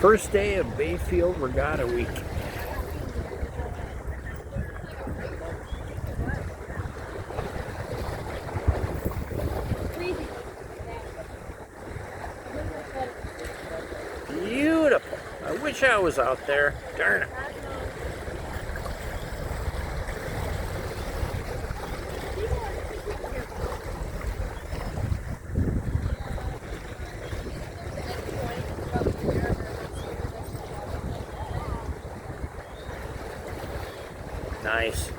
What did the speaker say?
First day of Bayfield Regatta Week. Beautiful. I wish I was out there. Darn it. Nice.